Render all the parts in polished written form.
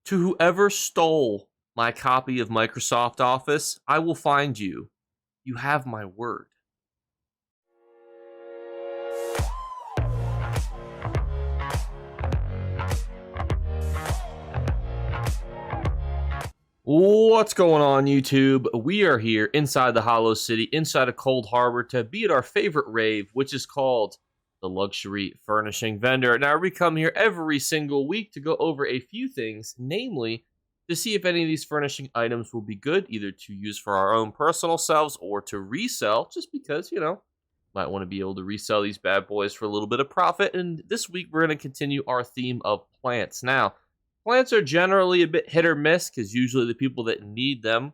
To whoever stole my copy of Microsoft Office, I will find you. You have my word. What's going on, YouTube? We are here inside the Hollow City, inside of Cold Harbor, to be at our favorite rave, which is called the Luxury Furnishing Vendor. Now, we come here every single week to go over a few things, namely, to see if any of these furnishing items will be good, either to use for our own personal selves or to resell, just because, might want to be able to resell these bad boys for a little bit of profit. And this week, we're going to continue our theme of plants. Now, plants are generally a bit hit or miss because usually the people that need them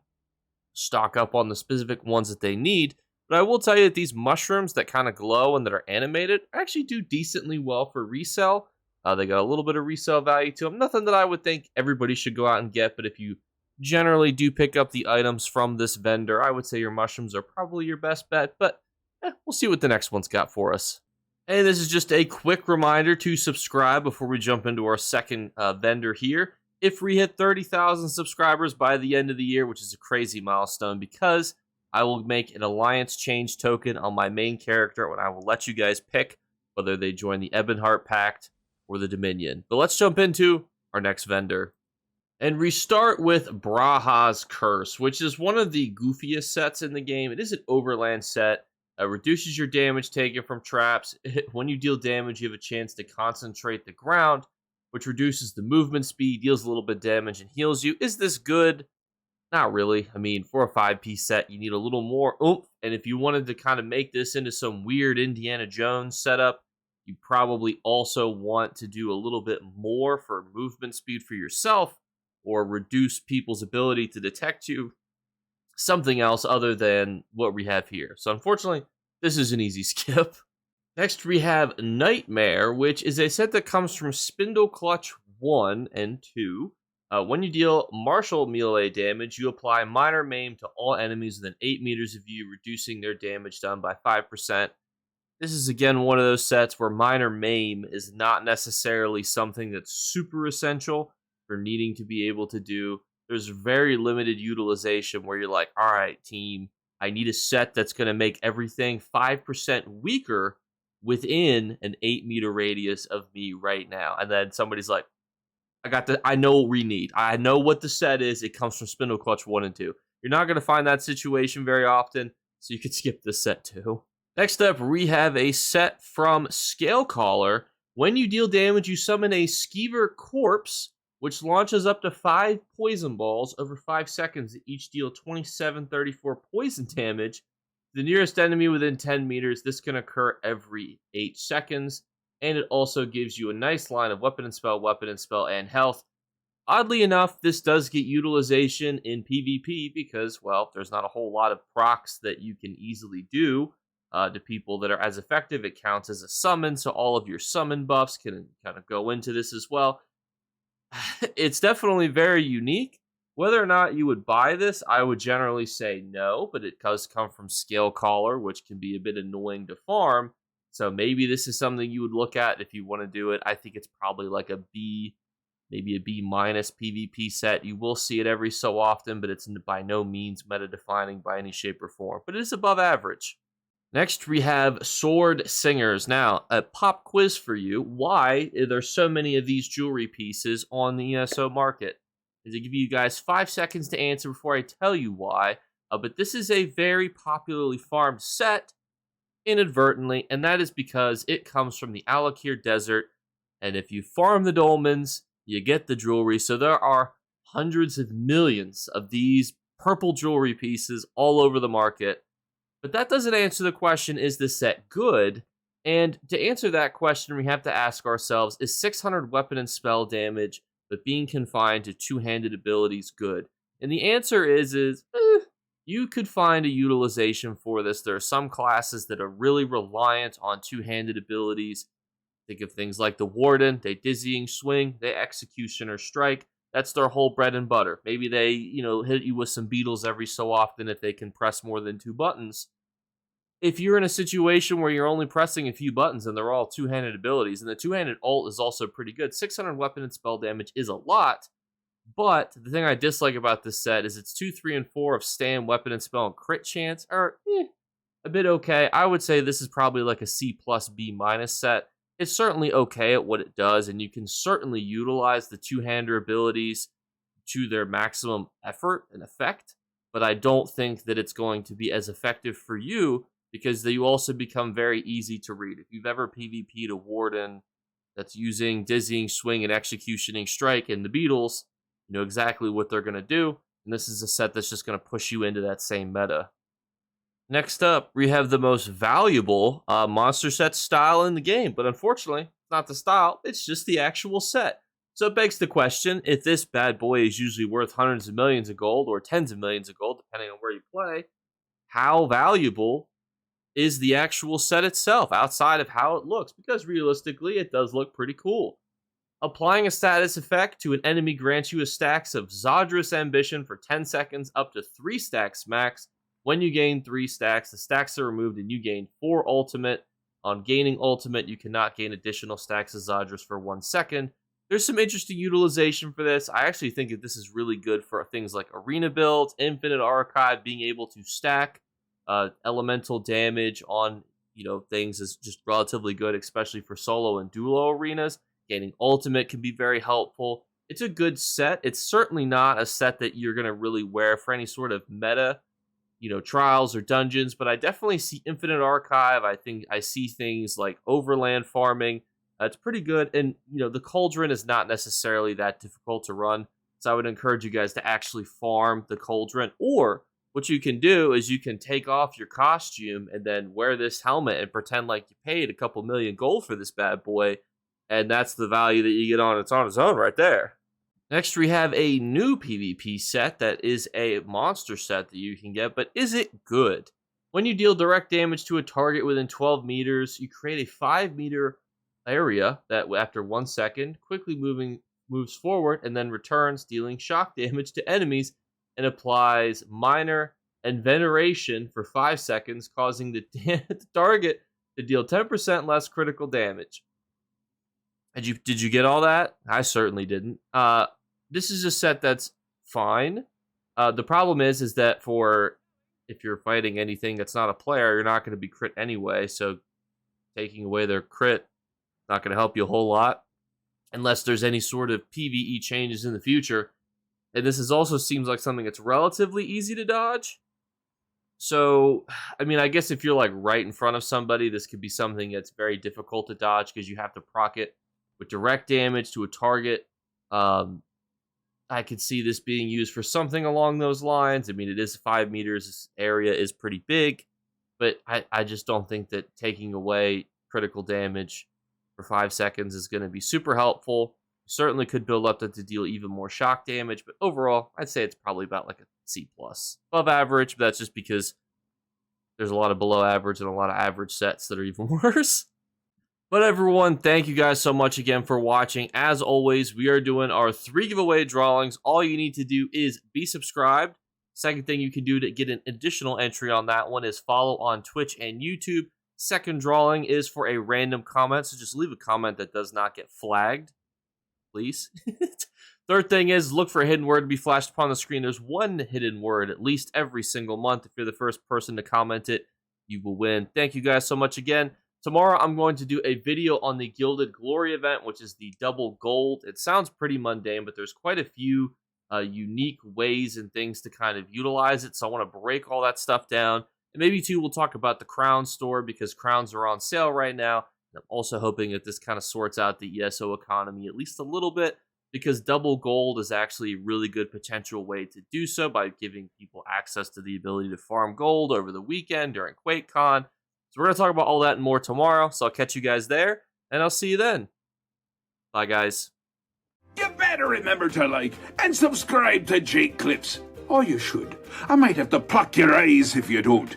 stock up on the specific ones that they need. But I will tell you that these mushrooms that kind of glow and that are animated actually do decently well for resale. They got a little bit of resale value to them. Nothing that I would think everybody should go out and get, but if you generally do pick up the items from this vendor, I would say your mushrooms are probably your best bet. But we'll see what the next one's got for us. Hey, this is just a quick reminder to subscribe before we jump into our second vendor here. If we hit 30,000 subscribers by the end of the year, which is a crazy milestone, because I will make an alliance change token on my main character, and I will let you guys pick whether they join the Ebonheart Pact or the Dominion. But let's jump into our next vendor. And we start with Braha's Curse, which is one of the goofiest sets in the game. It is an overland set. Reduces your damage taken from traps. When you deal damage, you have a chance to concentrate the ground, which reduces the movement speed, deals a little bit of damage, and heals you. Is this good? Not really. I mean, for a 5-piece set, you need a little more oomph. And if you wanted to kind of make this into some weird Indiana Jones setup, you probably also want to do a little bit more for movement speed for yourself, or reduce people's ability to detect you. Something else other than what we have here. So unfortunately, this is an easy skip. Next, we have Nightmare, which is a set that comes from Spindle Clutch 1 and 2. When you deal martial melee damage, you apply Minor Maim to all enemies within 8 meters of you, reducing their damage done by 5%. This is, again, one of those sets where Minor Maim is not necessarily something that's super essential for needing to be able to do. There's very limited utilization where you're like, all right, team, I need a set that's going to make everything 5% weaker within an 8-meter radius of me right now. And then somebody's like, I know what we need. I know what the set is. It comes from Spindle Clutch 1 and 2. You're not going to find that situation very often, so you could skip this set too. Next up, we have a set from Scale Caller. When you deal damage, you summon a Skeever Corpse, which launches up to 5 poison balls over 5 seconds that each deal 2734 poison damage. The nearest enemy within 10 meters, this can occur every 8 seconds, and it also gives you a nice line of weapon and spell, and health. Oddly enough, this does get utilization in PvP because, well, there's not a whole lot of procs that you can easily do to people that are as effective. It counts as a summon, so all of your summon buffs can kind of go into this as well. It's definitely very unique. Whether or not you would buy this, I would generally say no, but it does come from Scale Caller, which can be a bit annoying to farm. So maybe this is something you would look at if you want to do it. I think it's probably like a B, maybe a B- PvP set. You will see it every so often, but it's by no means meta-defining by any shape or form. But it is above average. Next, we have Sword Singers. Now, a pop quiz for you. Why are there so many of these jewelry pieces on the ESO market? I'm going to give you guys 5 seconds to answer before I tell you why. But this is a very popularly farmed set, inadvertently, and that is because it comes from the Alakir Desert. And if you farm the dolmens, you get the jewelry. So there are hundreds of millions of these purple jewelry pieces all over the market. But that doesn't answer the question, is this set good? And to answer that question, we have to ask ourselves, is 600 weapon and spell damage, but being confined to two-handed abilities good? And the answer is you could find a utilization for this. There are some classes that are really reliant on two-handed abilities. Think of things like the Warden, they Dizzying Swing, they Executioner Strike. That's their whole bread and butter. Maybe they, hit you with some beetles every so often if they can press more than 2 buttons. If you're in a situation where you're only pressing a few buttons and they're all two-handed abilities, and the two-handed ult is also pretty good, 600 weapon and spell damage is a lot, But the thing I dislike about this set is its 2, 3, and 4 of stand, weapon, and spell and crit chance are a bit okay. I would say this is probably like a C plus B minus set. It's certainly okay at what it does, and you can certainly utilize the two-hander abilities to their maximum effort and effect, but I don't think that it's going to be as effective for you because they also become very easy to read. If you've ever PvP'd a Warden that's using Dizzying Swing and Executioning Strike in the Beatles, you know exactly what they're going to do, and this is a set that's just going to push you into that same meta. Next up, we have the most valuable monster set style in the game, but unfortunately, it's not the style, it's just the actual set. So it begs the question, if this bad boy is usually worth hundreds of millions of gold or tens of millions of gold, depending on where you play, how valuable is the actual set itself outside of how it looks? Because realistically, it does look pretty cool. Applying a status effect to an enemy grants you a stacks of Zadrus Ambition for 10 seconds up to 3 stacks max. When you gain 3 stacks, the stacks are removed and you gain 4 ultimate. On gaining ultimate, you cannot gain additional stacks of Zadrus for 1 second. There's some interesting utilization for this. I actually think that this is really good for things like arena builds, infinite archive, being able to stack elemental damage on things is just relatively good, especially for solo and duo arenas. Gaining ultimate can be very helpful. It's a good set. It's certainly not a set that you're going to really wear for any sort of meta, trials or dungeons, but I definitely see infinite archive. I think I see things like overland farming. It's pretty good, and the cauldron is not necessarily that difficult to run, so I would encourage you guys to actually farm the cauldron. Or what you can do is you can take off your costume and then wear this helmet and pretend like you paid a couple million gold for this bad boy, and that's the value that you get on its own right there. Next, we have a new PvP set that is a monster set that you can get, but is it good? When you deal direct damage to a target within 12 meters, you create a 5-meter area that after 1 second quickly moves forward and then returns, dealing shock damage to enemies, and applies minor and veneration for 5 seconds, causing the target to deal 10% less critical damage. Did you get all that? I certainly didn't. This is a set that's fine. The problem is that if you're fighting anything that's not a player, you're not going to be crit anyway, so taking away their crit not going to help you a whole lot unless there's any sort of PvE changes in the future. And this also seems like something that's relatively easy to dodge. So, I guess if you're like right in front of somebody, this could be something that's very difficult to dodge because you have to proc it with direct damage to a target. I could see this being used for something along those lines. It is 5 meters. This area is pretty big, but I just don't think that taking away critical damage for 5 seconds is going to be super helpful. You certainly could build up to deal even more shock damage, but overall, I'd say it's probably about like a C+. Above average, but that's just because there's a lot of below average and a lot of average sets that are even worse. But everyone, thank you guys so much again for watching. As always, we are doing our 3 giveaway drawings. All you need to do is be subscribed. Second thing you can do to get an additional entry on that one is follow on Twitch and YouTube. Second drawing is for a random comment, so just leave a comment that does not get flagged, please. Third thing is look for a hidden word to be flashed upon the screen. There's one hidden word at least every single month. If you're the first person to comment it, you will win. Thank you guys so much again. Tomorrow I'm going to do a video on the Gilded Glory event, which is the double gold. It sounds pretty mundane, but there's quite a few unique ways and things to kind of utilize it, so I want to break all that stuff down. And maybe, too, we'll talk about the crown store because crowns are on sale right now. And I'm also hoping that this kind of sorts out the ESO economy at least a little bit because double gold is actually a really good potential way to do so by giving people access to the ability to farm gold over the weekend during QuakeCon. So we're going to talk about all that and more tomorrow, so I'll catch you guys there, and I'll see you then. Bye, guys. You better remember to like and subscribe to Jakeclips. Or you should. I might have to pluck your eyes if you don't.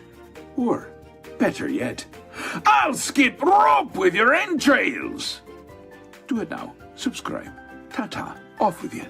Or, better yet, I'll skip rope with your entrails. Do it now. Subscribe. Ta-ta. Off with you.